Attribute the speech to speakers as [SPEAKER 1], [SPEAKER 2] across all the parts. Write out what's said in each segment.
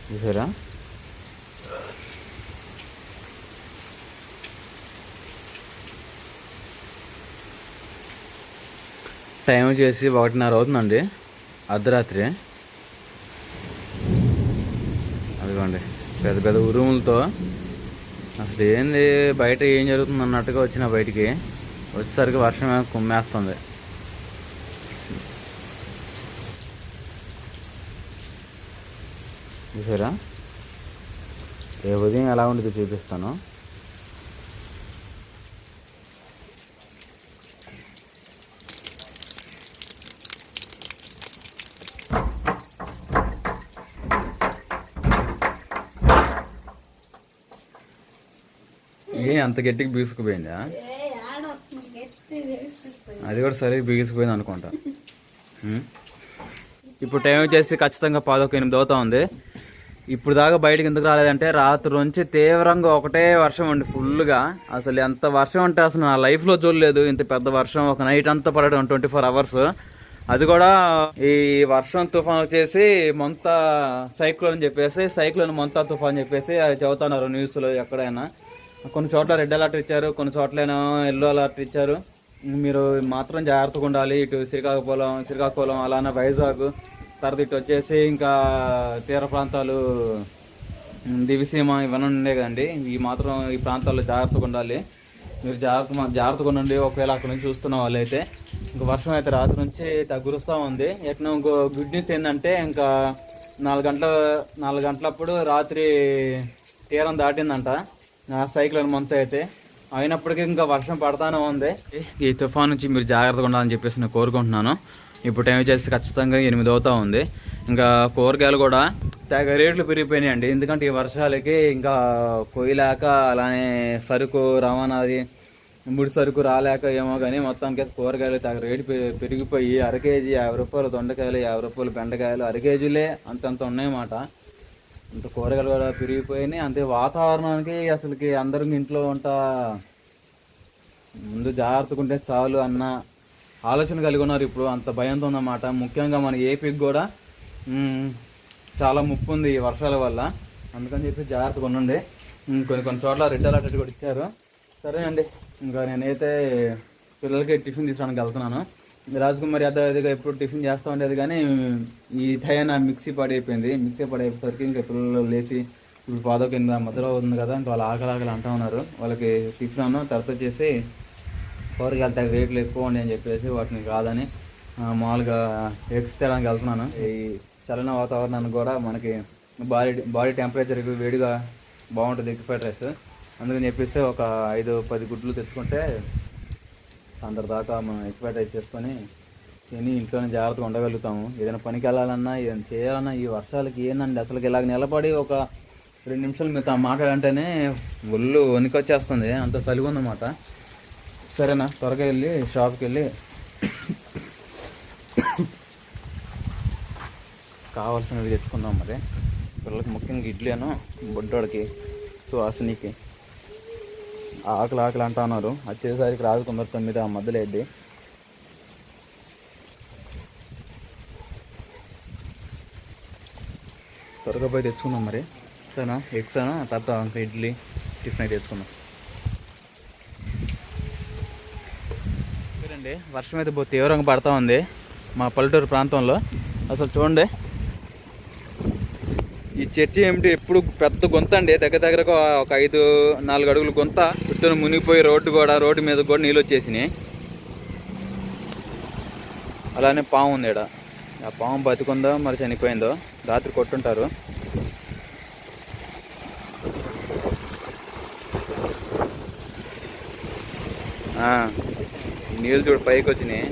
[SPEAKER 1] చూసారా? టైం వచ్చేసి 1:30 అవుతుందండి, అర్ధరాత్రి. అదిగోండి పెద్ద పెద్ద ఉరుములతో అసలు ఏంది బయట ఏం జరుగుతుంది అన్నట్టుగా వచ్చిన బయటికి వచ్చేసరికి వర్షం కుమ్మేస్తుంది. చూసారా? రేపు ఉదయం ఎలా ఉండేది చూపిస్తాను. అంత గట్టిగా బీసుకుపోయిందా? అది కూడా సరే బిగిసిపోయింది అనుకుంటా. ఇప్పుడు టైం వచ్చేసి ఖచ్చితంగా 7:08 అవుతా ఉంది. ఇప్పుడు దాకా బయటకు ఎందుకు రాలేదంటే రాత్రి నుంచి తీవ్రంగా ఒకటే వర్షం అండి, ఫుల్గా. అసలు ఎంత వర్షం అంటే అసలు నా లైఫ్లో చూడలేదు ఇంత పెద్ద వర్షం. ఒక నైట్ అంతా పడడం 24 అవర్స్. అది కూడా ఈ వర్షం తుఫాన్ వచ్చేసి మొంతా సైక్లోన్ చెప్పేసి, సైక్లోన్ మొంతా తుఫాన్ చెప్పేసి అది చదువుతున్నారు న్యూస్లో ఎక్కడైనా. కొన్ని చోట్ల రెడ్ అలర్ట్ ఇచ్చారు, కొన్ని చోట్లేమో ఎల్లో అలర్ట్ ఇచ్చారు. మీరు మాత్రం జాగ్రత్తగా ఉండాలి. ఇటు శ్రీకాకుళం అలానే వైజాగ్, తర్వాత ఇటు వచ్చేసి ఇంకా తీర ప్రాంతాలు, దివిసీమ ఇవన్నీ ఉండే కదండి. ఈ ప్రాంతాల్లో జాగ్రత్తగా ఉండాలి. మీరు జాగ్రత్తగా ఉండండి. ఒకవేళ అక్కడ నుంచి చూస్తున్న వాళ్ళు అయితే ఇంకా వర్షం అయితే రాత్రి నుంచి తగ్గురుస్తూ ఉంది. ఎట్లా ఇంకో గుడ్ న్యూస్ ఏంటంటే ఇంకా 4 గంటలప్పుడు రాత్రి తీరం దాటిందంట సైక్లోన్ మొంత అయితే. అయినప్పటికీ ఇంకా వర్షం పడతానే ఉంది. ఈ తుఫాన్ నుంచి మీరు జాగ్రత్తగా ఉండాలని చెప్పేసి నేను కోరుకుంటున్నాను. ఇప్పుడు టైం వచ్చేసి ఖచ్చితంగా 8 అవుతా ఉంది. ఇంకా కూరగాయలు కూడా తెగ రేట్లు పెరిగిపోయినాయండి. ఎందుకంటే ఈ వర్షాలకి ఇంకా కొయ్యలేక, అలానే సరుకు రవాణాది ముడి సరుకు రాలేక ఏమో కానీ మొత్తానికి కూరగాయలు తెగ రేటు పెరిగిపోయి అరకేజీ 50 రూపాయలు దొండకాయలు, 50 రూపాయలు బెండకాయలు, అరకేజీలే అంతంత ఉన్నాయన్నమాట. అంత కూరగాయలు కూడా పెరిగిపోయినాయి. అంతే వాతావరణానికి అసలుకి అందరం ఇంట్లో ముందు జాగ్రత్తగా ఉంటే చాలు అన్న ఆలోచన కలిగి ఉన్నారు. ఇప్పుడు అంత భయంతో ఉందన్నమాట. ముఖ్యంగా మన ఏపీకి కూడా చాలా ముప్పు ఉంది ఈ వర్షాల వల్ల. అందుకని చెప్పి జాగ్రత్తగా ఉండండి. కొన్ని చోట్ల రెడ్ అలర్ట్ కూడా ఇచ్చారు. సరే అండి, ఇంకా నేనైతే పిల్లలకి టిఫిన్ తీసుకోవడానికి వెళ్తున్నాను. రాజకుమారి అద్దగా ఎప్పుడు టిఫిన్ చేస్తూ ఉండేది, కానీ ఈ టైం మిక్సీ పడైపోయేసరికి ఇంకా పిల్లలు లేచి ఇప్పుడు 7:08 మధ్యలో ఉంది కదా, ఇంకా వాళ్ళు ఆకలి అంటూ ఉన్నారు. వాళ్ళకి టిఫిన్ అన్న తర్వాత వచ్చేసి కూరగాయలు తగ్గ రేట్లు ఎక్కువ ఉండి అని చెప్పేసి వాటిని కాదని మామూలుగా ఎగ్స్ తేడానికి వెళ్తున్నాను. ఈ చలన వాతావరణానికి కూడా మనకి బాడీ టెంపరేచర్కి వేడిగా బాగుంటుంది ఎగ్ ఫ్రైడ్ రైస్. అందుకని చెప్పేసి ఒక 5-10 గుడ్లు తెచ్చుకుంటే అందరి దాకా మనం ఎగ్ ఫ్రైడ్ రైస్ చేసుకొని తిని ఇంట్లోనే జాగ్రత్తగా ఉండగలుగుతాము. ఏదైనా పనికి వెళ్ళాలన్నా ఏదైనా చేయాలన్నా ఈ వర్షాలకి ఏందండి అసలు ఇలాగ నిలబడి ఒక 2 నిమిషాలు మీతో మాట్లాడంటేనే ఒళ్ళు వణికొచ్చేస్తుంది, అంత చలిగా ఉందన్నమాట. సరేనా, త్వరగా వెళ్ళి షాప్కి వెళ్ళి కావాల్సినవి తెచ్చుకుందాం. మరి పిల్లలకి ముఖ్యంగా ఇడ్లీను, బొడ్డోడికి సుహాసినికి ఆకలి అంటా ఉన్నారు. వచ్చేసరికి రాజకుమారి 9 ఆ మధ్యలో వేద్ది. త్వరగా పోయి తెచ్చుకుందాం మరి. సరేనా, ఎగ్స్ తర్వాత ఇడ్లీ టిఫిన్ అయితే తెచ్చుకుందాం. చూడండి, వర్షం అయితే తీవ్రంగా పడతా ఉంది మా పల్లెటూరు ప్రాంతంలో. అసలు చూడండి, ఈ చర్చి ఏమిటి ఎప్పుడు పెద్ద గుంత అండి, దగ్గరకు ఒక 4 అడుగుల గుంత. చుట్టూ మునిగిపోయి రోడ్డు మీద కూడా నీళ్ళు వచ్చేసినాయి. అలానే పాము ఉంది ఇక్కడ. ఆ పాము బతికుందో మరి చనిపోయిందో, రాత్రి కొట్టుంటారు. నీళ్ళు చూడు పైకి వచ్చినాయి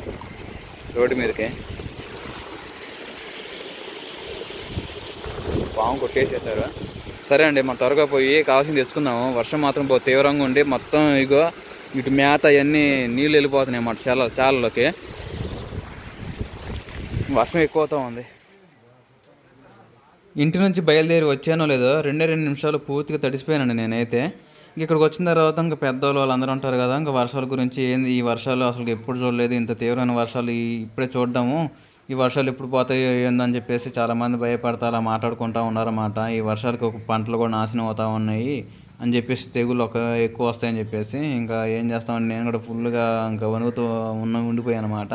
[SPEAKER 1] రోడ్డు మీదకి. పాము కొట్టేసేసారు. సరే అండి, మనం త్వరగా పోయి కావాల్సింది తెచ్చుకుందాము. వర్షం మాత్రం తీవ్రంగా ఉండి మొత్తం ఇగో ఇటు మేత అవన్నీ నీళ్ళు వెళ్ళిపోతున్నాయి అన్నమాట చాలలోకి. వర్షం ఎక్కువ అవుతా ఉంది. ఇంటి నుంచి బయలుదేరి వచ్చానో లేదో 2 నిమిషాలు పూర్తిగా తడిసిపోయానండి నేనైతే. ఇక్కడికి వచ్చిన తర్వాత ఇంకా పెద్దవాళ్ళు వాళ్ళందరూ ఉంటారు కదా, ఇంకా వర్షాల గురించి ఏంది ఈ వర్షాలు అసలు ఎప్పుడు చూడలేదు, ఇంత తీవ్రమైన వర్షాలు ఇప్పుడే చూడడము, ఈ వర్షాలు ఎప్పుడు పోతాయో ఏందని చెప్పేసి చాలామంది భయపడతా అలా మాట్లాడుకుంటూ ఉన్నారన్నమాట. ఈ వర్షాలకు ఒక పంటలు కూడా నాశనం అవుతూ ఉన్నాయి అని చెప్పేసి, తెగులు ఎక్కువ వస్తాయని చెప్పేసి. ఇంకా ఏం చేస్తామని నేను కూడా ఫుల్గా ఇంకా వణుకుతూ ఉండిపోయాను అనమాట.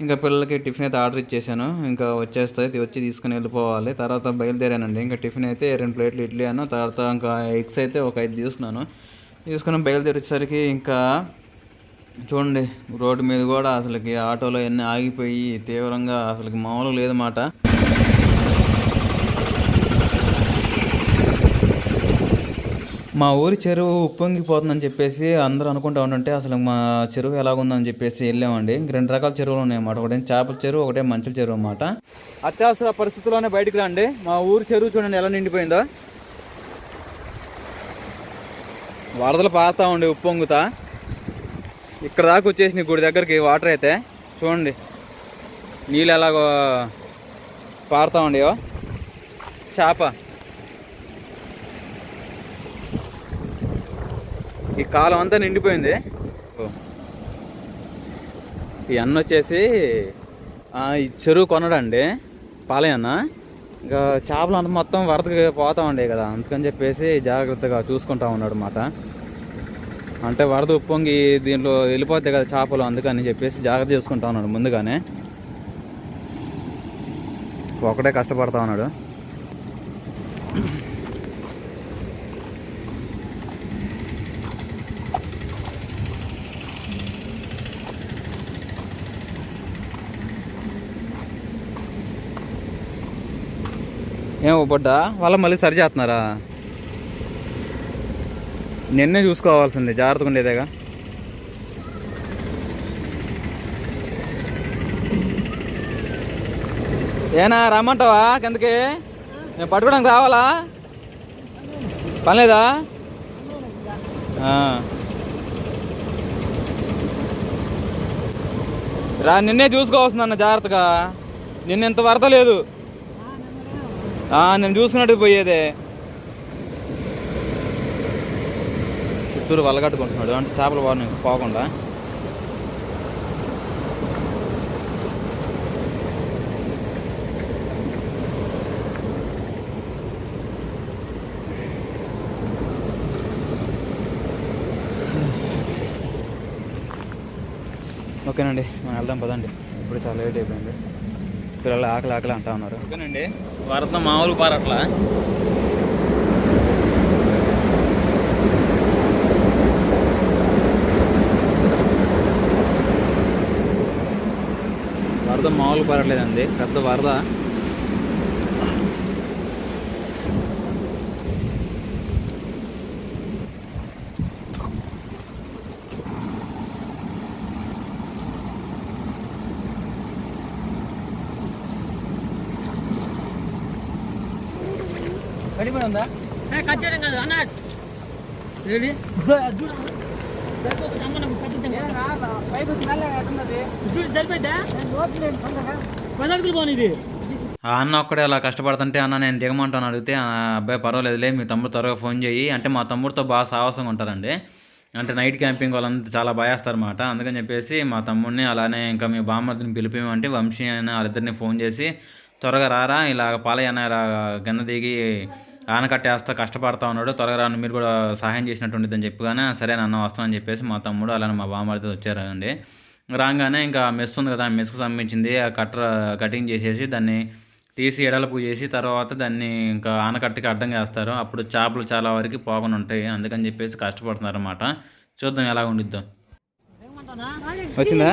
[SPEAKER 1] ఇంకా పిల్లలకి టిఫిన్ అయితే ఆర్డర్ ఇచ్చేసాను. ఇంకా వచ్చేస్తాయి, వచ్చి తీసుకుని వెళ్ళిపోవాలి. తర్వాత బయలుదేరానండి. ఇంకా టిఫిన్ అయితే 2 ప్లేట్లు ఇడ్లీ అను, తర్వాత ఇంకా ఎగ్స్ అయితే ఒక 5 తీసుకుని బయలుదేరి వచ్చేసరికి ఇంకా చూడండి రోడ్డు మీద కూడా అసలుకి ఆటోలో ఎన్ని ఆగిపోయి తీవ్రంగా అసలుకి మామూలుగా లేదన్నమాట. మా ఊరి చెరువు ఉప్పొంగిపోతుందని చెప్పేసి అందరూ అనుకుంటూ ఉంటుంటే అసలు మా చెరువు ఎలాగుందని చెప్పేసి వెళ్ళామండి. ఇంక 2 రకాల చెరువులు ఉన్నాయన్నమాట. ఒకటే చేపల చెరువు, ఒకటే మంచుల చెరువు అన్నమాట. అత్యవసర పరిస్థితుల్లోనే బయటికి రండి. మా ఊరి చెరువు చూడండి ఎలా నిండిపోయిందో. వరదలు పారుతూ ఉండి ఉప్పొంగుతా ఇక్కడ దాకా వచ్చేసి గుడి దగ్గరికి వాటర్ అయితే చూడండి నీళ్ళు ఎలాగో పారుతూ ఉండేవో. చేప ఈ కాలం అంతా నిండిపోయింది. ఈ అన్న వచ్చేసి ఈ చెరువు కొనడండి పాలయ్యన్న. ఇంకా చేపలు అంత మొత్తం వరదకి పోతూ ఉండే కదా, అందుకని చెప్పేసి జాగ్రత్తగా చూసుకుంటా ఉన్నాడు అన్నమాట. అంటే వరద ఉప్పొంగి దీంట్లో వెళ్ళిపోతాయి కదా చేపలు, అందుకని చెప్పేసి జాగ్రత్త చేసుకుంటా ఉన్నాడు ముందుగానే. ఒకటే కష్టపడతా ఉన్నాడు. ఏమో బొడ్డా వాళ్ళ మళ్ళీ సరి చేస్తున్నారా? నిన్నే చూసుకోవాల్సింది, జాగ్రత్తగా ఉండేదేగా. ఏనా రమ్మంటావా కిందకి? నేను పట్టుకోవడానికి రావాలా? పనిలేదా? నిన్నే చూసుకోవాల్సింది అన్న జాగ్రత్తగా. నిన్నెంత వరద లేదు, నేను చూసుకున్నట్టు పోయేదే. చుట్టూరు వలగట్టుకుంటున్నాడు అంటే చేపలు పోకుండా. ఓకేనండి, మనం వెళ్దాం పదండి. ఇప్పుడు చాలా లేట్ అయిపోయింది. పిల్లలు ఆకలి అంటా ఉన్నారు. ఓకేనండి, వరద మామూలు పారట్లా. వరద మామూలు పారట్లేదండి, పెద్ద వరద. కడిపోయి ఉందా? కట్ చేయడం కాదు అన్న, ఆ అన్న ఒక్కడే అలా కష్టపడుతుంటే, అన్న నేను దిగమంటాను అడిగితే, అబ్బాయి పర్వాలేదులే మీ తమ్ముడు త్వరగా ఫోన్ చేయి అంటే, మా తమ్ముడితో బాగా సాహసంగా ఉంటారండి. అంటే నైట్ క్యాంపింగ్ వాళ్ళంతా చాలా భయస్తారన్నమాట. అందుకని చెప్పేసి మా తమ్ముడిని అలానే ఇంకా మీ బామ్మర్దిని పిలిపిమంటే వంశీ అని వాళ్ళిద్దరిని ఫోన్ చేసి, త్వరగా రారా ఇలా పాలయ్యన్న ఇలా కింద దిగి ఆనకట్టేస్తా కష్టపడతా ఉన్నాడు, త్వరగా రాను మీరు కూడా సహాయం చేసినట్టు ఉంటుందని చెప్పగానే సరే నాన్న వస్తానని చెప్పేసి మా తమ్ముడు అలానే మా బామ్మర్ది వచ్చారండి. రాగానే ఇంకా మెస్ ఉంది కదా, మెస్కు సంబంధించింది ఆ కటింగ్ చేసేసి దాన్ని తీసి ఎడలపు చేసి తర్వాత దాన్ని ఇంకా ఆనకట్టకి అడ్డం చేస్తారు. అప్పుడు చేపలు చాలా వరకు పోకుండా ఉంటాయి. అందుకని చెప్పేసి కష్టపడుతున్నారు అన్నమాట. చూద్దాం ఎలా ఉండిద్దో. వచ్చిందా?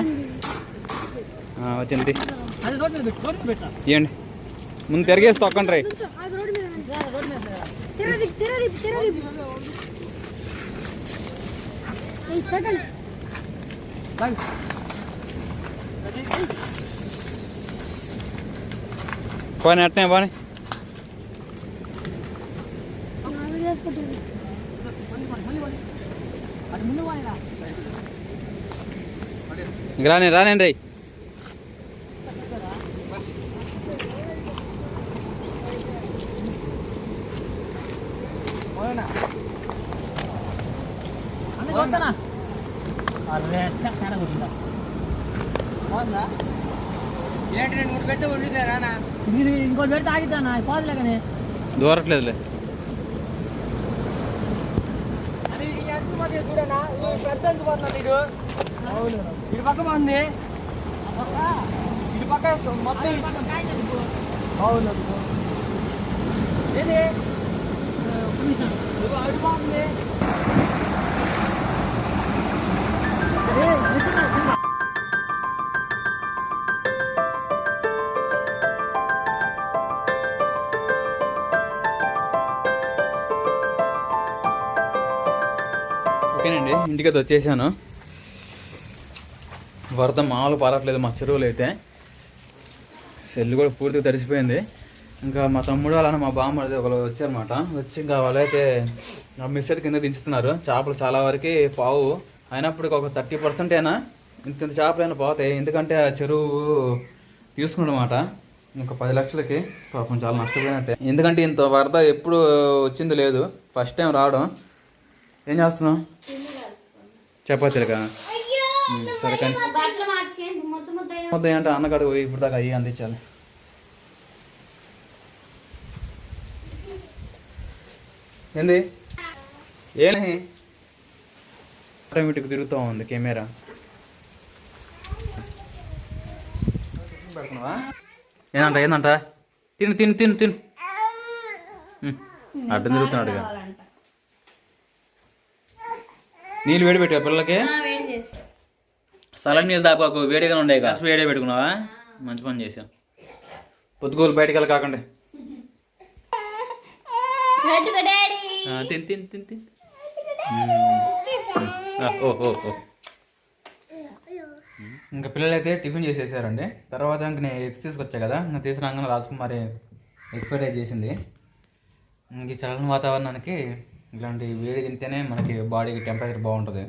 [SPEAKER 1] వచ్చింది. ఇవ్వండి, ముందు తిరిగేసి తొక్కండి రే. పోనీ అట్నే పోనీ. ఇంక రానండి రే.
[SPEAKER 2] ఏంటి 2-3 పెట్టి వండుతారా మీరు ఇంకోటి పెట్టి ఆగిద్దానా పోదులే కానీ
[SPEAKER 1] దూరట్లేదులే.
[SPEAKER 2] అది ఎంత చూడనా పెద్ద ఎంత పోతుంది ఇటు అవును ఇటు పక్క బాగుంది ఇటు పక్క మొత్తం అవును ఏది అటు బాగుంది
[SPEAKER 1] ఓకేనండి, ఇంటికి వచ్చేసాను. వరద మామూలు పారట్లేదు మా చెరువులు అయితే. సెల్లు కూడా పూర్తిగా తడిసిపోయింది. ఇంకా మా తమ్ముడు అలానే మా బామ్మది ఒకరు వచ్చారన్నమాట. వచ్చి ఇంకా వాళ్ళైతే మిస్సెట్ కింద దించుతున్నారు. చేపలు చాలా వరకు పావు అయినప్పటికీ ఒక 30% అయినా ఇంత చేపలైనా పోతాయి. ఎందుకంటే ఆ చెరువు తీసుకున్నమాట ఇంకా 10 లక్షలకి. పాపం చాలా నష్టపోయినట్టే. ఎందుకంటే ఇంత వరద ఎప్పుడు వచ్చింది లేదు, ఫస్ట్ టైం రావడం. ఏం చేస్తున్నావు? చపాతీలుగా? సరే కానీ మొత్తం అంటే అన్నగాడు పోయి ఇప్పుడు దాకా అయ్యి అందించాలి. ఏంది ఏమి ఆటోమేటిక్ తిరుగుతూ ఉంది కెమెరా. పెడుతున్నావా? ఏందంట తిను తిను తిను తిను. అడ్డం తిరుగుతున్నాడు. నీళ్ళు వేడి పెట్టా పిల్లలకి? సలన్ నీళ్ళు తాపాకు, వేడిగా ఉండే కాస్త వేడే పెట్టుకున్నావా? మంచి పని చేసావు. పొద్దుగోలు బయటకు వెళ్ళి కాకండి. తిని తిని తిని తిని. ఇంకా పిల్లలైతే టిఫిన్ చేసేసారండి. తర్వాత ఇంక నేను ఎగ్స్ తీసుకొచ్చా కదా, ఇంకా తీసుకురాగానే రాజకుమారి ఎగ్ ఫ్రైడ్ రైస్ చేసింది. ఇంక చల్లని వాతావరణానికి ఇలాంటి వేడి తింటేనే మనకి బాడీకి టెంపరేచర్ బాగుంటుంది.